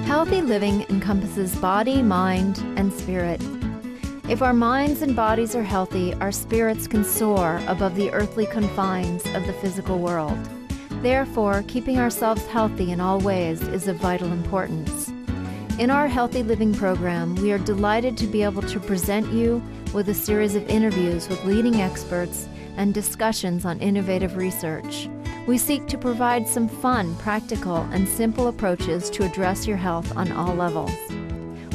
Healthy living encompasses body, mind, and spirit. If our minds and bodies are healthy, our spirits can soar above the earthly confines of the physical world. Therefore, keeping ourselves healthy in all ways is of vital importance. In our Healthy Living program, we are delighted to be able to present you with a series of interviews with leading experts and discussions on innovative research. We seek to provide some fun, practical, and simple approaches to address your health on all levels.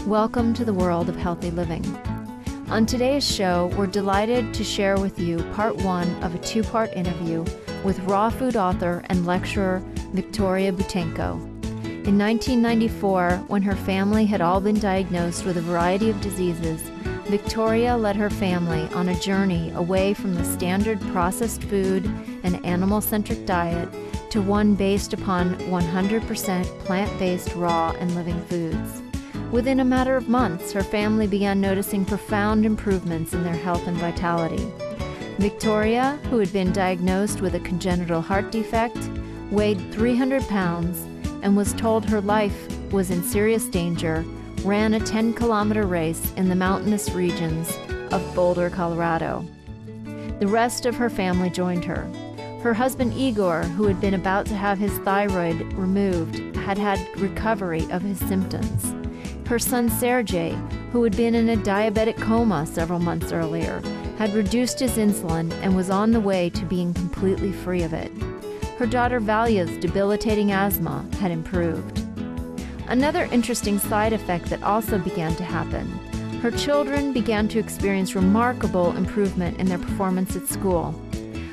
Welcome to the world of healthy living. On today's show, we're delighted to share with you part one of a two-part interview with raw food author and lecturer Victoria Boutenko. In 1994, when her family had all been diagnosed with a variety of diseases, Victoria led her family on a journey away from the standard processed food and animal-centric diet to one based upon 100% plant-based raw and living foods. Within a matter of months, her family began noticing profound improvements in their health and vitality. Victoria, who had been diagnosed with a congenital heart defect, weighed 300 pounds and was told her life was in serious danger, ran a 10-kilometer race in the mountainous regions of Boulder, Colorado. The rest of her family joined her. Her husband Igor, who had been about to have his thyroid removed, had had recovery of his symptoms. Her son Sergey, who had been in a diabetic coma several months earlier, had reduced his insulin and was on the way to being completely free of it. Her daughter Valya's debilitating asthma had improved. Another interesting side effect that also began to happen: her children began to experience remarkable improvement in their performance at school.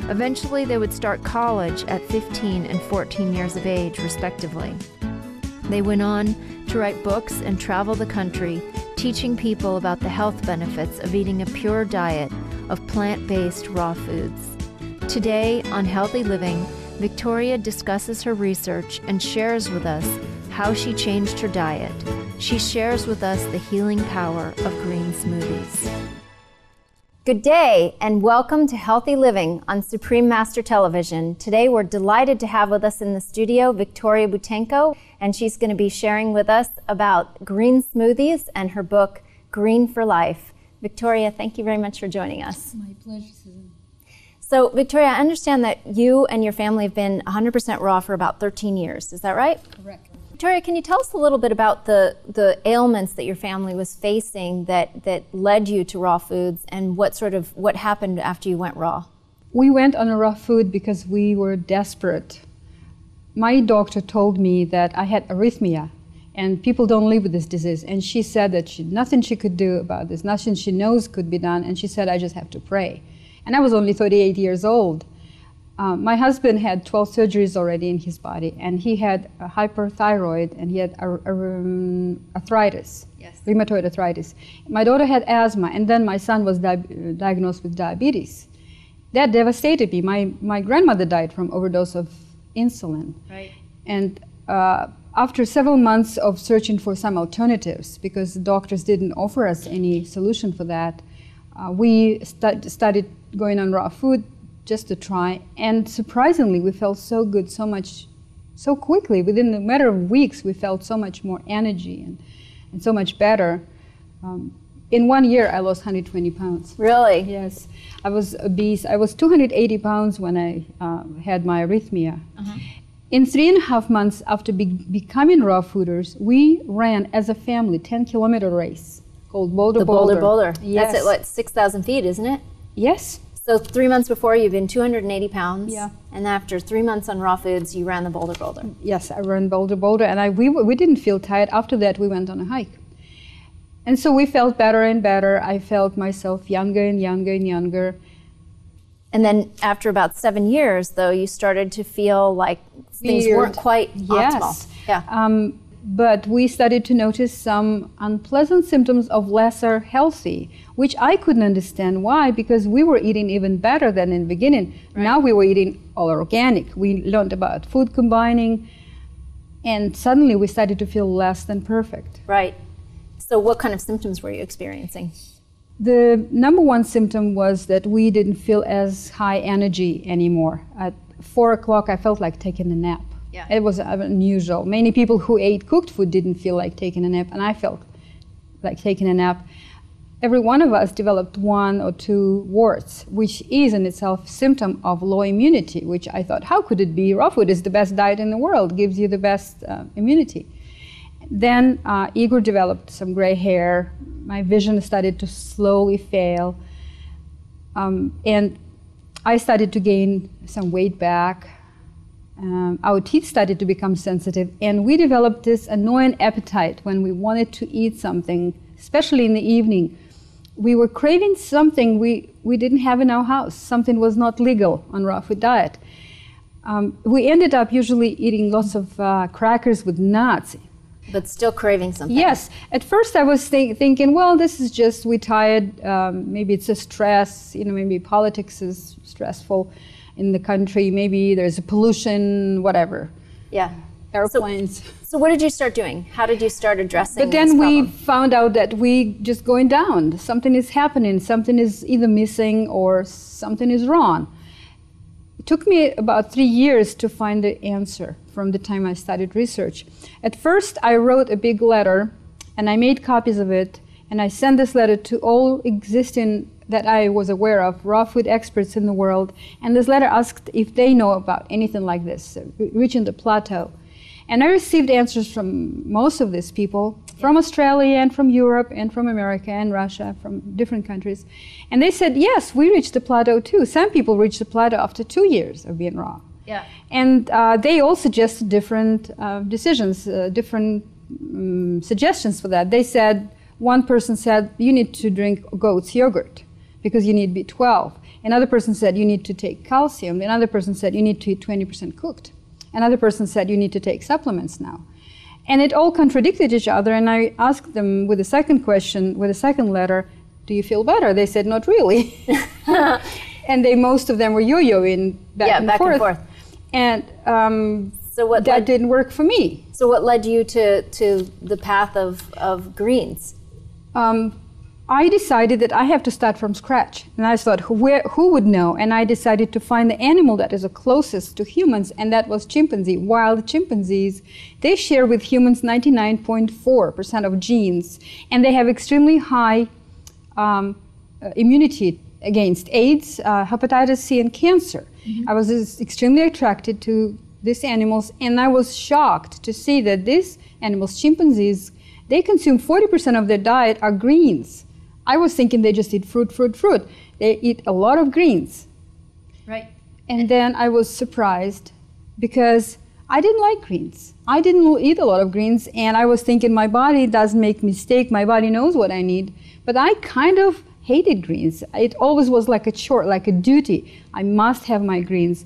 Eventually, they would start college at 15 and 14 years of age, respectively. They went on to write books and travel the country, teaching people about the health benefits of eating a pure diet of plant-based raw foods. Today, on Healthy Living, Victoria discusses her research and shares with us how she changed her diet. She shares with us the healing power of green smoothies. Good day, and welcome to Healthy Living on Supreme Master Television. Today we're delighted to have with us in the studio Victoria Boutenko, and she's going to be sharing with us about green smoothies and her book, Green for Life. Victoria, thank you very much for joining us. My pleasure, Susan. So, Victoria, I understand that you and your family have been 100% raw for about 13 years. Is that right? Correct. Victoria, can you tell us a little bit about the ailments that your family was facing that led you to raw foods, and what happened after you went raw? We went on a raw food because we were desperate. My doctor told me that I had arrhythmia, and people don't live with this disease. And she said that nothing she could do about this, nothing she knows could be done, and she said I just have to pray. And I was only 38 years old. My husband had 12 surgeries already in his body, and he had a hyperthyroid, and he had arthritis, yes, rheumatoid arthritis. My daughter had asthma, and then my son was diagnosed with diabetes. That devastated me. My grandmother died from overdose of insulin. Right. And after several months of searching for some alternatives, because the doctors didn't offer us any solution for that, we started going on raw food just to try, and surprisingly we felt so good, so quickly. Within a matter of weeks we felt so much more energy and so much better. In 1 year I lost 120 pounds. Really? Yes. I was obese. I was 280 pounds when I had my arrhythmia. Uh-huh. In 3.5 months after becoming raw fooders, we ran as a family 10-kilometer race called Boulder. The Boulder. Yes. That's at what, 6,000 feet, isn't it? Yes. So 3 months before, you've been 280 pounds. Yeah. And after 3 months on raw foods, you ran the Boulder. Yes, I ran Boulder, and we didn't feel tired. After that, we went on a hike. And so we felt better and better. I felt myself younger and younger and younger. And then after about 7 years, though, you started to feel like things weren't quite optimal. Yes. Yeah. but we started to notice some unpleasant symptoms of lesser healthy, which I couldn't understand why, because we were eating even better than in the beginning. Right. Now we were eating all organic. We learned about food combining, and suddenly we started to feel less than perfect. Right. So what kind of symptoms were you experiencing? The number one symptom was that we didn't feel as high energy anymore. At 4 o'clock, I felt like taking a nap. Yeah. It was unusual. Many people who ate cooked food didn't feel like taking a nap, and I felt like taking a nap. Every one of us developed 1 or 2 warts, which is in itself a symptom of low immunity, which I thought, how could it be? Raw food is the best diet in the world, gives you the best immunity. Then Igor developed some gray hair. My vision started to slowly fail. And I started to gain some weight back. Our teeth started to become sensitive. And we developed this annoying appetite when we wanted to eat something, especially in the evening. We were craving something we didn't have in our house. Something was not legal on raw food diet. We ended up usually eating lots of crackers with nuts. But still craving something. Yes. At first I was thinking, well, this is just, we're tired. Maybe it's a stress. Maybe politics is stressful in the country. Maybe there's a pollution, whatever. Yeah. Airplanes. So what did you start doing? How did you start addressing But then this we problem? found out that we just going down. Something is happening. Something is either missing or something is wrong. It took me about 3 years to find the answer from the time I started research. At first, I wrote a big letter, and I made copies of it, and I sent this letter to all existing, that I was aware of, raw food experts in the world. And this letter asked if they know about anything like this, reaching the plateau. And I received answers from most of these people, from Australia and from Europe and from America and Russia, from different countries. And they said, yes, we reached the plateau too. Some people reached the plateau after 2 years of being raw. Yeah. And they all suggested different decisions, different suggestions for that. They said, one person said, you need to drink goat's yogurt because you need B12. Another person said, you need to take calcium. Another person said, you need to eat 20% cooked. Another person said, you need to take supplements now. And it all contradicted each other, and I asked them with a second question, with a second letter, do you feel better? They said, not really. And most of them were yo-yoing back and forth. And so that didn't work for me. So what led you to the path of greens? I decided that I have to start from scratch. And I thought, who would know? And I decided to find the animal that is the closest to humans, and that was chimpanzee. Wild chimpanzees, they share with humans 99.4% of genes, and they have extremely high immunity against AIDS, hepatitis C, and cancer. Mm-hmm. I was extremely attracted to these animals, and I was shocked to see that these animals, chimpanzees, they consume 40% of their diet are greens. I was thinking they just eat fruit. They eat a lot of greens. Right. And then I was surprised because I didn't like greens. I didn't eat a lot of greens, and I was thinking my body doesn't make mistake. My body knows what I need. But I kind of hated greens. It always was like a chore, like a duty. I must have my greens.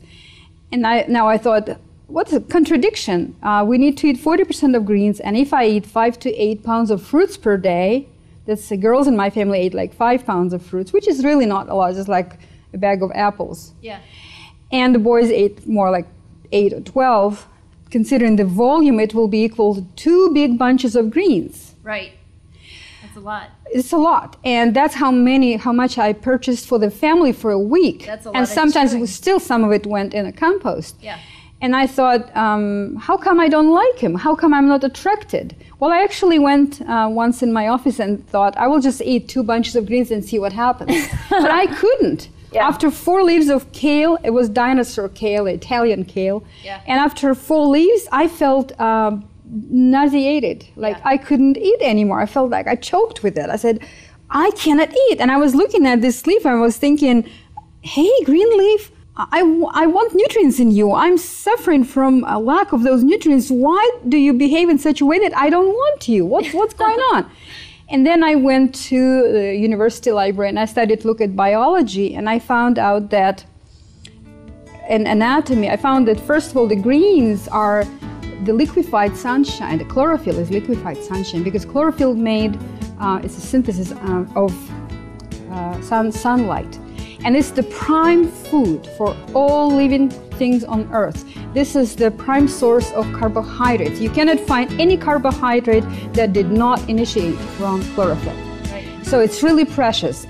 And now I thought, what's a contradiction? We need to eat 40% of greens, and if I eat 5 to 8 pounds of fruits per day, that's the girls in my family ate like 5 pounds of fruits, which is really not a lot, just like a bag of apples. Yeah. And the boys ate more like 8 or 12. Considering the volume, it will be equal to 2 big bunches of greens. Right. That's a lot. It's a lot, and that's how much I purchased for the family for a week. That's a lot. And sometimes still some of it went in a compost. Yeah. And I thought, how come I don't like him? How come I'm not attracted? Well, I actually went once in my office and thought, I will just eat 2 bunches of greens and see what happens. But I couldn't. Yeah. After 4 leaves of kale, it was dinosaur kale, Italian kale. Yeah. And after 4 leaves, I felt nauseated. Like I couldn't eat anymore. I felt like I choked with it. I said, I cannot eat. And I was looking at this leaf and I was thinking, hey, green leaf, I want nutrients in you. I'm suffering from a lack of those nutrients. Why do you behave in such a way that I don't want you? What's going on? And then I went to the university library and I started to look at biology, and I found out that in anatomy, I found that first of all, the greens are the liquefied sunshine, the chlorophyll is liquefied sunshine because chlorophyll made is a synthesis of sunlight. And it's the prime food for all living things on Earth. This is the prime source of carbohydrates. You cannot find any carbohydrate that did not initiate from chlorophyll. Right. So it's really precious.